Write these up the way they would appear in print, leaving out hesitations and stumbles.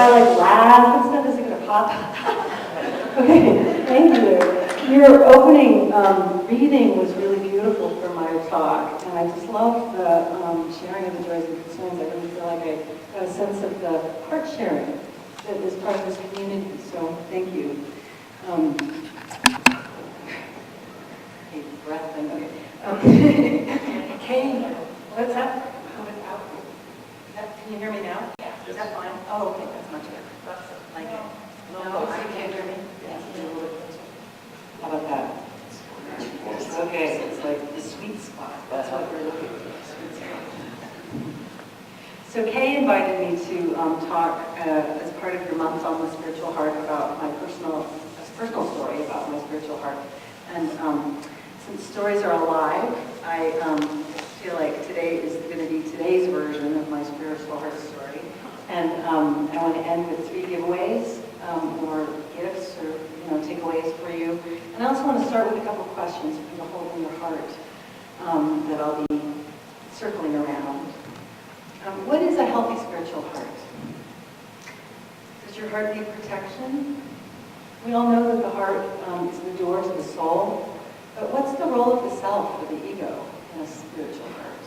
I like laugh and stuff, is it going to pop? Okay, thank you. Your opening reading was really beautiful for my talk, and I just love the sharing of the joys and concerns. I really feel like I got a sense of the heart sharing that is part of this community, so thank you. Okay, breath thing, okay. Kay, what's that? Can you hear me now? Yeah. Is that fine? Oh, okay, that's much better. That's like it. No, you can't hear me? Yeah. How about that? Okay, so it's like the sweet spot. That's what we're looking for, the sweet spot. So Kay invited me to talk as part of your month on the spiritual heart about my personal story about my spiritual heart. And since stories are alive, I feel like today is going to be today's version of my spiritual heart story. And I want to end with 3 giveaways or gifts or takeaways for you. And I also want to start with a couple questions for you to hold in your heart that I'll be circling around. What is a healthy spiritual heart? Does your heart need protection? We all know that the heart is the door to the soul. But what's the role of the self or the ego in a spiritual heart?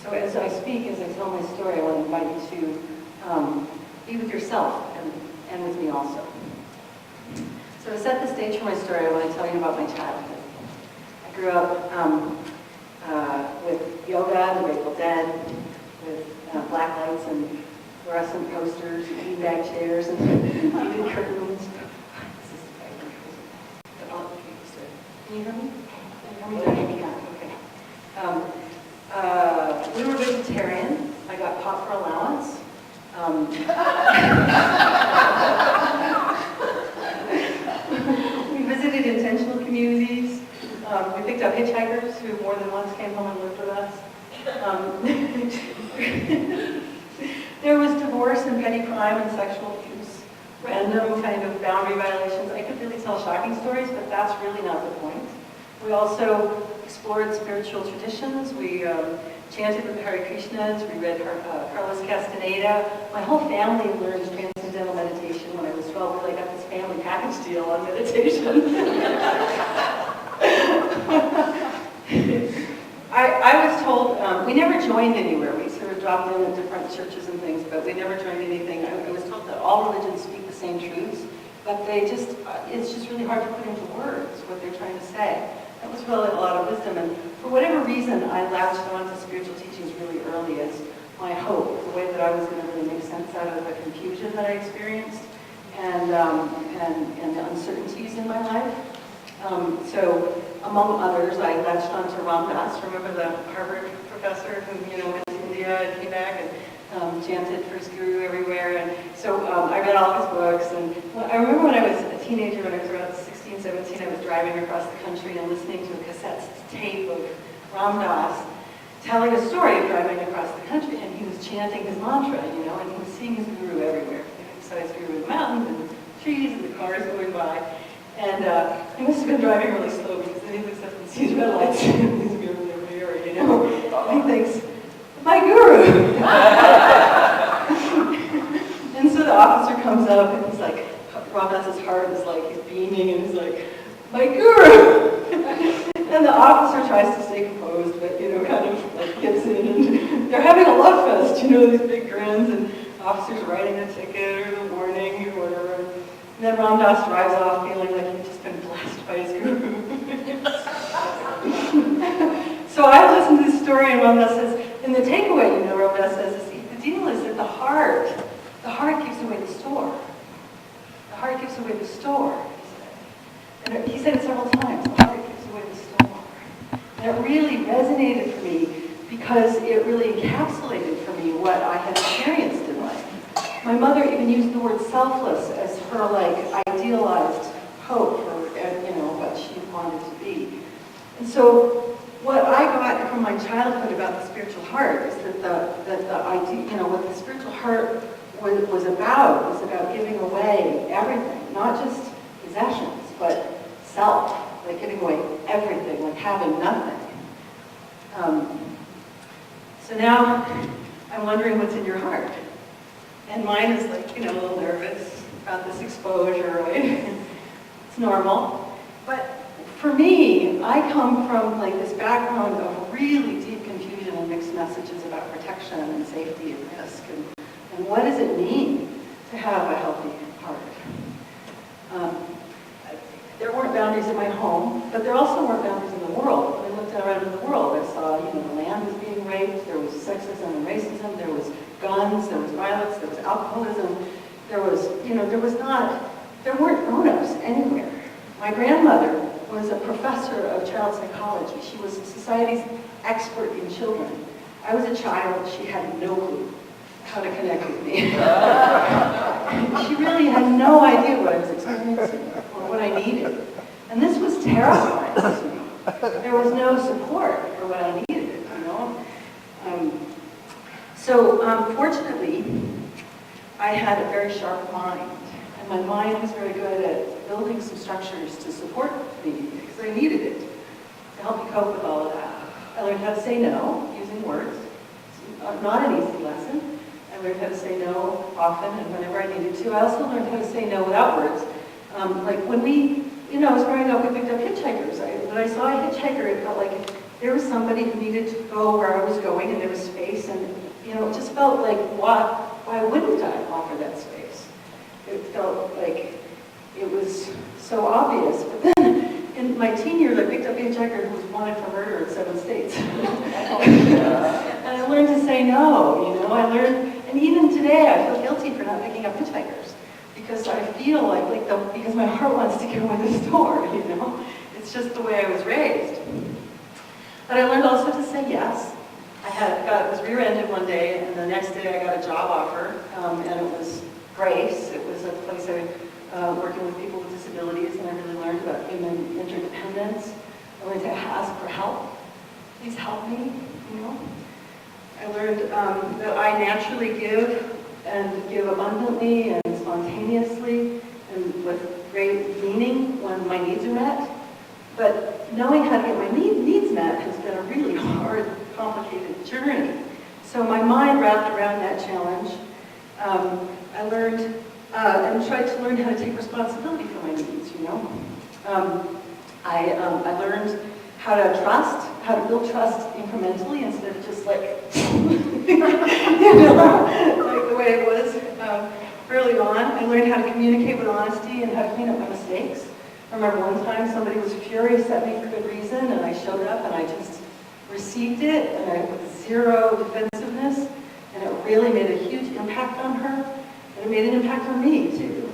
So as I speak, as I tell my story, I want to invite you to be with yourself and with me also. So to set the stage for my story, I want to tell you about my childhood. I grew up with yoga, the Grateful Dead, with black lights and fluorescent posters, and beanbag chairs, and heated curtains. Can you hear me? Okay. We were vegetarian. I got pot for allowance. We visited intentional communities. We picked up hitchhikers who more than once came home and lived with us. There was divorce and petty crime and sexual abuse, random kind of boundary violations. I could really tell shocking stories, but that's really not the point. We also explored spiritual traditions. We chanted with the Hare Krishnas. We read Carlos Castaneda. My whole family learned transcendental meditation when I was 12. I got this family package deal on meditation. I was told, we never joined anywhere. We sort of dropped in at different churches and things, but we never joined anything. I was told that all religions speak the same truths, but it's just really hard to put into words what they're trying to say. That was really a lot of wisdom, and for whatever reason, I latched on to spiritual teachings really early as my hope, the way that I was going to really make sense out of the confusion that I experienced and the uncertainties in my life. So, among others, I latched on to Ram Dass. Remember the Harvard professor who went to India and came back and chanted for his guru everywhere. And so I read all his books. And I remember when I was a teenager, when I was around 16, 17, I was driving across the country and listening to a cassette tape of Ram Dass telling a story of driving across the country. And he was chanting his mantra, and he was seeing his guru everywhere. He saw his guru in the mountains and trees and the cars going by. And he must have been driving really slow because then he looks up and sees red lights in his mirror, And he thinks, my guru! And so the officer comes up and he's like, Ram Dass's heart is like, he's beaming and he's like, my guru! And the officer tries to stay composed, but, kind of like gets in and they're having a love fest, these big grins and the officer's writing the ticket or the warning or whatever. And then Ram Dass drives off feeling like he'd just been blessed by his guru. So I listened to this story and Ram Dass says, in the takeaway, Ram Dass says, the deal is that the heart keeps away the store. The heart keeps away the store, he said. And he said it several times, the heart keeps away the store. And it really resonated for me because it really encapsulated for me what I had experienced in life. My mother even used the word selfless as her idealized hope for what she wanted to be. And so what I got from my childhood about the spiritual heart is that the idea, what the spiritual heart was about giving away everything, not just possessions, but self, like giving away everything, like having nothing. So now I'm wondering what's in your heart. And mine is like, a little nervous about this exposure, right? It's normal. But for me, I come from like this background of really deep confusion and mixed messages about protection and safety and risk. And what does it mean to have a healthy heart? There weren't boundaries in my home, but there also weren't boundaries in the world. When I looked around in the world, I saw, the land was being raped, there was sexism and racism, there was guns, there was violence, there was alcoholism, there weren't grown-ups anywhere. My grandmother was a professor of child psychology. She was society's expert in children. I was a child, she had no clue how to connect with me. She really had no idea what I was experiencing or what I needed. And this was terrifying to me. There was no support for what I needed, Fortunately, I had a very sharp mind. And my mind was very good at building some structures to support me because I needed it to help me cope with all of that. I learned how to say no using words. It's not an easy lesson. I learned how to say no often and whenever I needed to. I also learned how to say no without words. Like when I was growing up, we picked up hitchhikers. When I saw a hitchhiker, it felt like there was somebody who needed to go where I was going and there was space. And, it just felt like, why wouldn't I offer that space? It felt like it was so obvious. But then in my teen years, I picked up a hitchhiker who was wanted for murder in 7 states. And I learned to say no, and even today I feel guilty for not picking up hitchhikers because I feel because my heart wants to go in the store, It's just the way I was raised. But I learned also to say yes. I was rear-ended one day, and the next day I got a job offer, and it was Grace. It was a place working with people with disabilities, and I really learned about human interdependence. I learned to ask for help. Please help me, I learned that I naturally give, and give abundantly and spontaneously, and with great meaning when my needs are met. But knowing how to get my needs met has been a really hard, complicated journey. So my mind wrapped around that challenge. I learned and tried to learn how to take responsibility for my needs, I learned how to trust, how to build trust incrementally instead of just like the way it was early on. I learned how to communicate with honesty and how to clean up my mistakes. I remember one time somebody was furious at me for good reason, and I showed up and I just received it, and with zero defensiveness, and it really made a huge impact on her, and it made an impact on me too.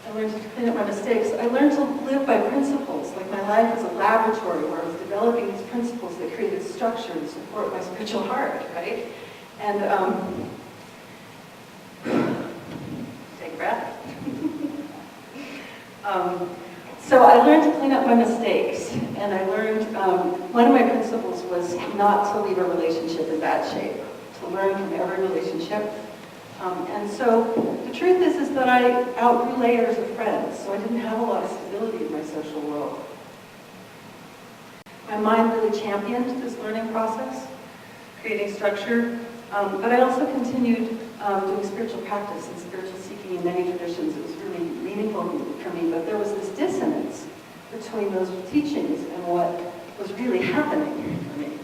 I learned to clean up my mistakes. I learned to live by principles, like my life was a laboratory where I was developing these principles that created structure to support my spiritual heart, right? And take a breath. So I learned to clean up my mistakes, and I learned, one of my principles was not to leave a relationship in bad shape, to learn from every relationship. And so the truth is that I outgrew layers of friends, so I didn't have a lot of stability in my social world. My mind really championed this learning process, creating structure, but I also continued doing spiritual practice and spiritual seeking in many traditions. It was really meaningful for me, but there was this dissonance between those teachings and what was really happening for me.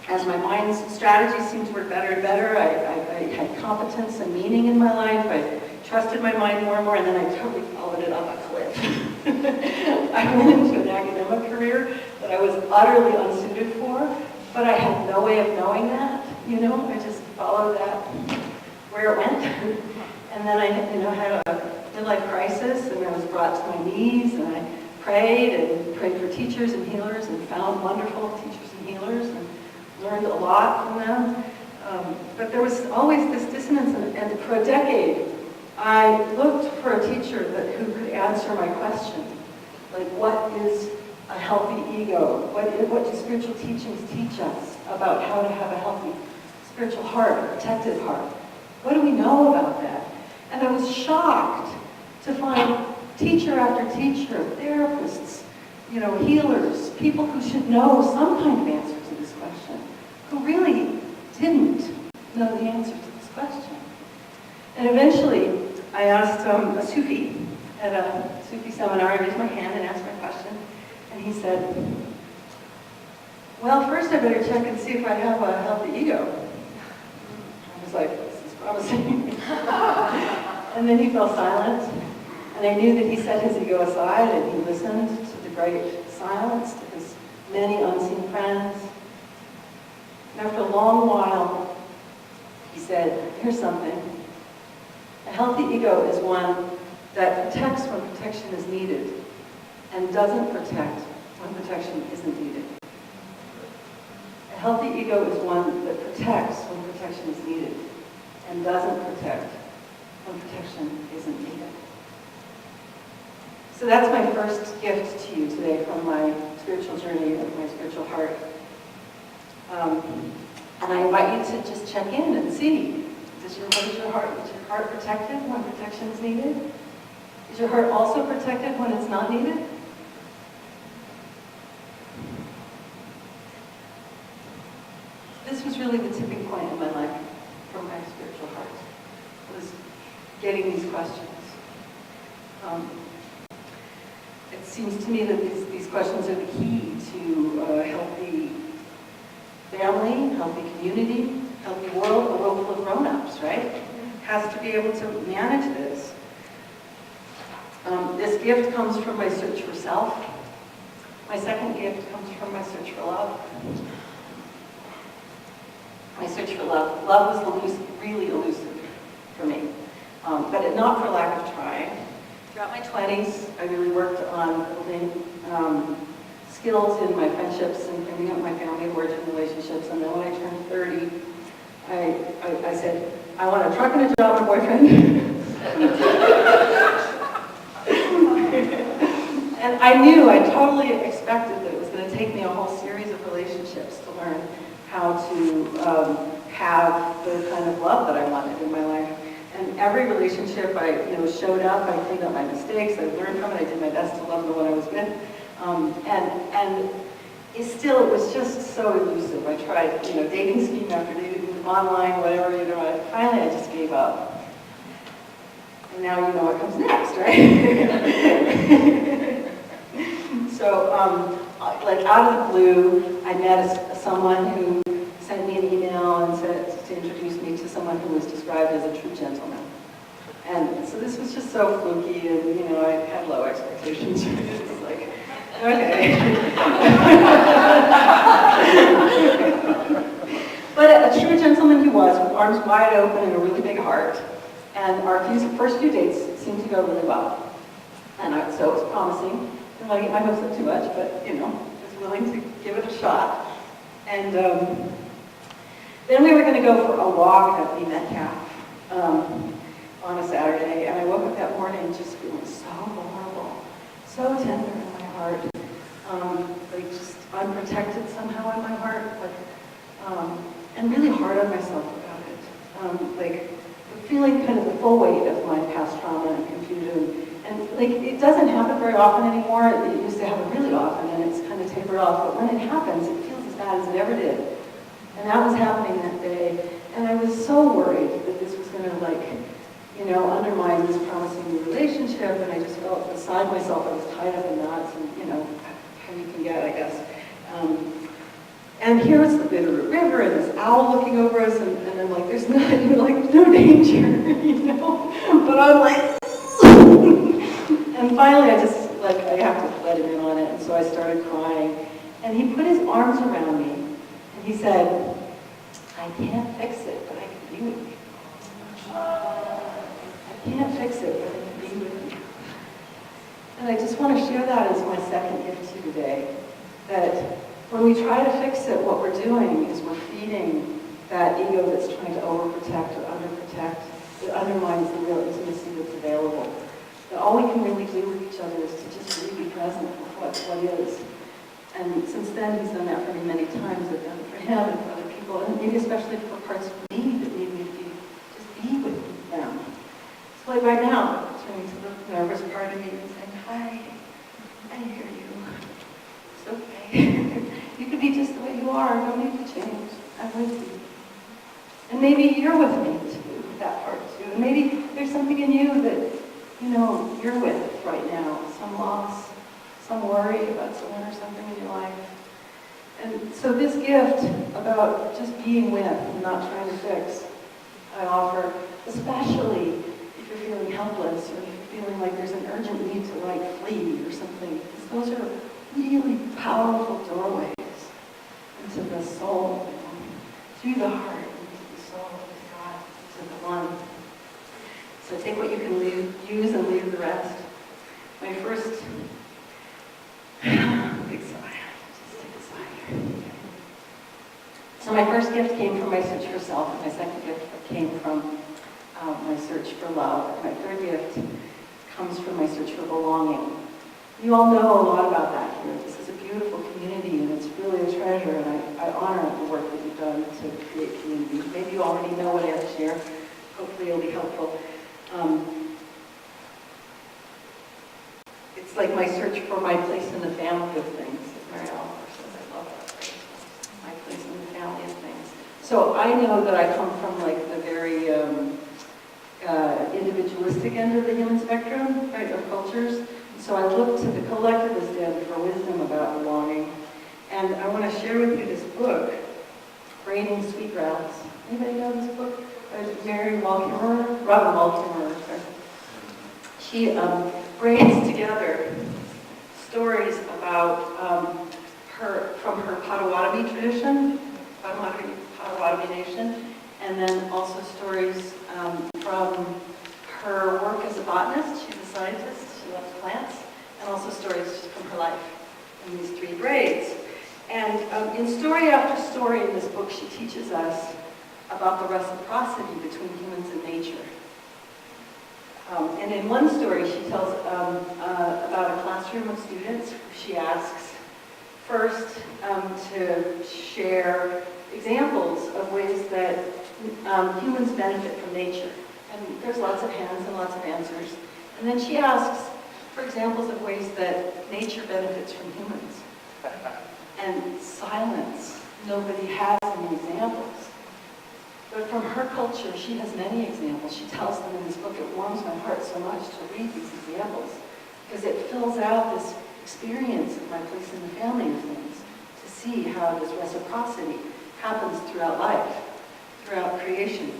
As my mind's strategies seemed to work better and better, I had competence and meaning in my life. I trusted my mind more and more, and then I totally followed it off a cliff. I went into an academic career that I was utterly unsuited for, but I had no way of knowing that, I just followed that where it went. And then I had a midlife crisis, and I was brought to my knees, and I prayed for teachers and healers, and found wonderful teachers and healers, and learned a lot from them. But there was always this dissonance, and for a decade, I looked for a teacher who could answer my question. Like, what is a healthy ego? What do spiritual teachings teach us about how to have a healthy spiritual heart, a protected heart? What do we know about that? And I was shocked to find teacher after teacher, therapists, healers, people who should know some kind of answer to this question, who really didn't know the answer to question? And eventually, I asked a Sufi at a Sufi seminar. I raised my hand and asked my question. And he said, well, first I better check and see if I have a healthy ego. I was like, this is promising. And then he fell silent. And I knew that he set his ego aside and he listened to the great silence, to his many unseen friends. And after a long while, he said, here's something. A healthy ego is one that protects when protection is needed and doesn't protect when protection isn't needed. A healthy ego is one that protects when protection is needed and doesn't protect when protection isn't needed. So that's my first gift to you today from my spiritual journey of my spiritual heart. And I invite you to just check in and see, is your heart protected when protection is needed? Is your heart also protected when it's not needed? This was really the tipping point in my life from my spiritual heart, was getting these questions. It seems to me that these questions are the key to a healthy family, healthy community, healthy world, a world full of grown-ups, right? Has to be able to manage this. This gift comes from my search for self. My second gift comes from my search for love. My search for love. Love was really elusive for me, but not for lack of trying. Throughout my 20s, I really worked on building skills in my friendships and bringing up my family of origin relationships. And then when I turned 30, I said, I want a truck and a job and a boyfriend. And I totally expected that it was going to take me a whole series of relationships to learn how to have the kind of love that I wanted in my life. And every relationship I showed up, I cleaned up my mistakes, I learned from it, I did my best to love the one I was with. And it was just so elusive. I tried, dating scheme after dating, online, whatever, finally I just gave up. And now you know what comes next, right? So, like out of the blue, I met someone who sent me an email and said to introduce me to someone who was described as a true gentleman. And so this was just so fluky, and I had low expectations. It was like, okay. But a true gentleman he was, with arms wide open and a really big heart. And our first few dates seemed to go really well. And so it was promising. I didn't want to get my hopes up too much, but, was willing to give it a shot. And then we were going to go for a walk at the Metcalf on a Saturday. And I woke up that morning just feeling so vulnerable, so tender in my heart, like just unprotected somehow in my heart, and really hard on myself about it. Like feeling kind of the full weight of my past trauma and confusion. And like it doesn't happen very often anymore. It used to happen really often, and it's kind of tapered off. But when it happens, it feels as bad as it ever did. And that was happening that day. And I was so worried that this was going to undermine this promising new relationship. And I just felt beside myself. I was tied up in knots, and how you can get, I guess. And here was the Bitterroot River and this owl looking over us, and I'm like, there's no danger, But I'm like, and finally I have to let him in on it, and so I started crying. And he put his arms around me, and he said, I can't fix it, but I can be with you. I can't fix it, but I can be with you. And I just want to share that as my second gift to you today, that when we try to fix it, what we're doing is we're feeding that ego that's trying to overprotect or underprotect. It undermines the real intimacy that's available. That all we can really do with each other is to just really be present with what is. And since then, he's done that for me many times. I've done it for him and for other people, and maybe especially for parts of me that need me to be with them. So like right now, turning to the nervous part of me and saying, hi, I hear you. It's okay. You can be just the way you are. No need to change. I'm with you. And maybe you're with me too. that part too. And maybe there's something in you that, you're with right now, some loss, some worry about someone or something in your life. And so this gift about just being with and not trying to fix, I offer, especially if you're feeling helpless or if you're feeling like there's an urgent need to flee or something. Because those are really powerful doorways into the soul, through the heart, into the soul, to God, to the one. So take what you can use and leave the rest. My first, big sigh, just take a sigh here. So my first gift came from my search for self, and my second gift came from my search for love, and my third gift comes from my search for belonging. You all know a lot about that here. This is a beautiful community, and it's really a treasure, and I honor the work that you've done to create community. Maybe you already know what I have to share. Hopefully it'll be helpful. It's like my search for my place in the family of things, as Mary Oliver says. I love that phrase. My place in the family of things. So I know that I come from the very individualistic end of the human spectrum, right, of cultures. So I look to the collectivist end for wisdom about belonging. And I want to share with you this book, Braiding Sweetgrass. Anybody know this book? By Robin Waldkimmer. She braids together stories about from her Potawatomi tradition, Potawatomi Nation, and then also stories from her work as a botanist. She's a scientist. She loves plants, and also stories from her life in these three braids. And in story after story in this book, she teaches us about the reciprocity between humans and nature. And in one story, she tells about a classroom of students who she asks first to share examples of ways that humans benefit from nature. And there's lots of hands and lots of answers. And then she asks for examples of ways that nature benefits from humans. And silence. Nobody has any examples. But from her culture, she has many examples. She tells them in this book. It warms my heart so much to read these examples because it fills out this experience of my place in the family of things, to see how this reciprocity happens throughout life, throughout creation.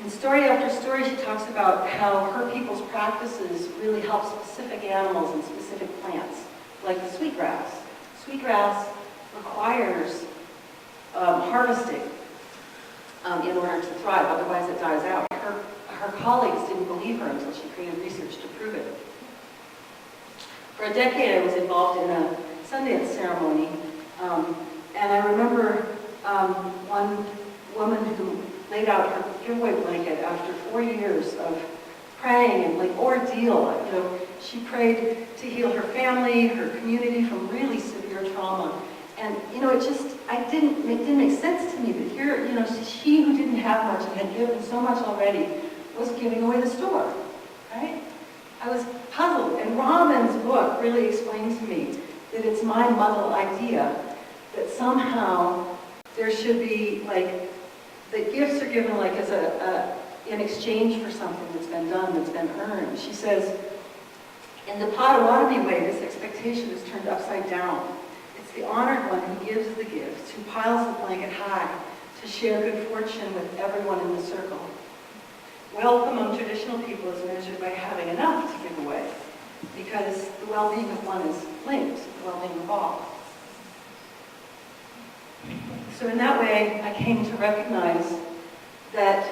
In story after story, she talks about how her people's practices really help specific animals and specific plants, like the sweetgrass. Sweetgrass requires harvesting in order to thrive, otherwise it dies out. Her colleagues didn't believe her until she created research to prove it. For a decade, I was involved in a Sundance ceremony, and I remember one woman who laid out her giveaway blanket after 4 years of praying and ordeal. She prayed to heal her family, her community from really severe trauma. And it didn't make sense to me that here, she who didn't have much and had given so much already was giving away the store, right? I was puzzled, and Raman's book really explained to me that it's my muddle idea that somehow there should be that gifts are given as in exchange for something that's been done, that's been earned. She says, in the Potawatomi way, this expectation is turned upside down. It's the honored one who gives the gifts, who piles the blanket high to share good fortune with everyone in the circle. Wealth among traditional people is measured by having enough to give away, because the well-being of one is linked to the well-being of all. So in that way, I came to recognize that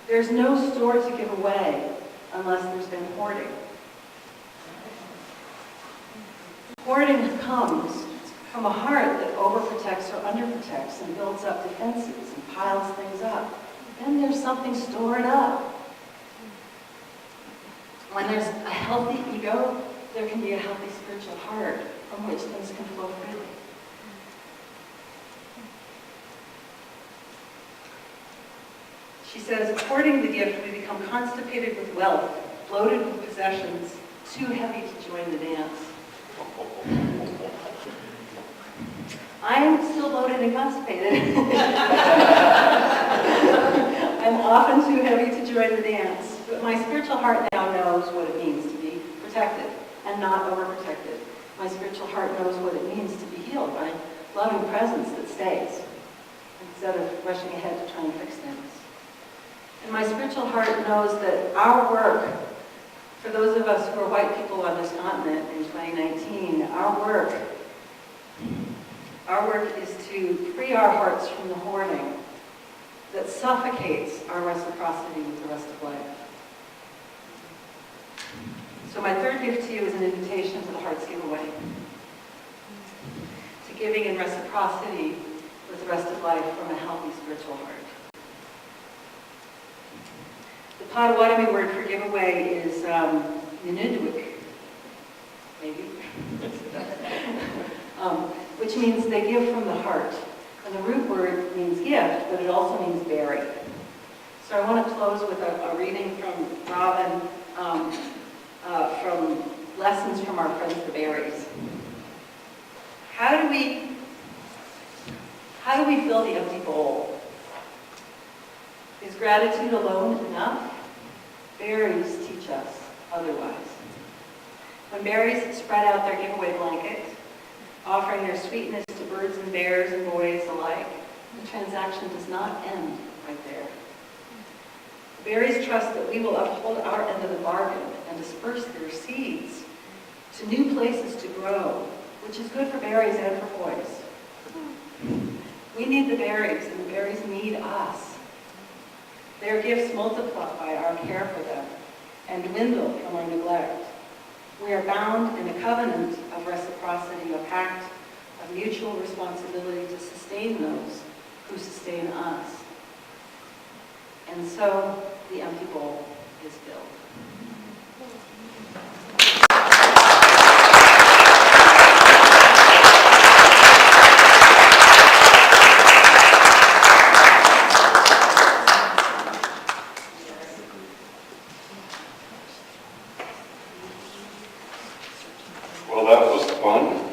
there's no store to give away unless there's been hoarding. Hoarding comes from a heart that overprotects or underprotects and builds up defenses and piles things up. Then there's something stored up. When there's a healthy ego, there can be a healthy spiritual heart from which things can flow freely. She says, hoarding the gift, we become constipated with wealth, bloated with possessions, too heavy to join the dance. I'm still bloated and constipated. I'm often too heavy to join the dance, but my spiritual heart now knows what it means to be protected and not overprotected. My spiritual heart knows what it means to be healed by loving presence that stays, instead of rushing ahead to try and fix things. And my spiritual heart knows that our work, for those of us who are white people on this continent in 2019, our work is to free our hearts from the hoarding that suffocates our reciprocity with the rest of life. So my third gift to you is an invitation to the Heart's Giveaway, to giving in reciprocity with the rest of life from a healthy spiritual heart. The Potawatomi word for giveaway is Ninudwik, maybe, which means they give from the heart. And the root word means gift, but it also means bury. So I want to close with a reading from Robin, from Lessons from Our Friends the Berries. How do we fill the empty bowl? Is gratitude alone enough? Berries teach us otherwise. When berries spread out their giveaway blanket, offering their sweetness to birds and bears and boys alike, the transaction does not end right there. The berries trust that we will uphold our end of the bargain and disperse their seeds to new places to grow, which is good for berries and for boys. We need the berries, and the berries need us. Their gifts multiply our care for them and dwindle from our neglect. We are bound in a covenant of reciprocity, a pact of mutual responsibility to sustain those who sustain us. And so the empty bowl is filled. Well, that was fun.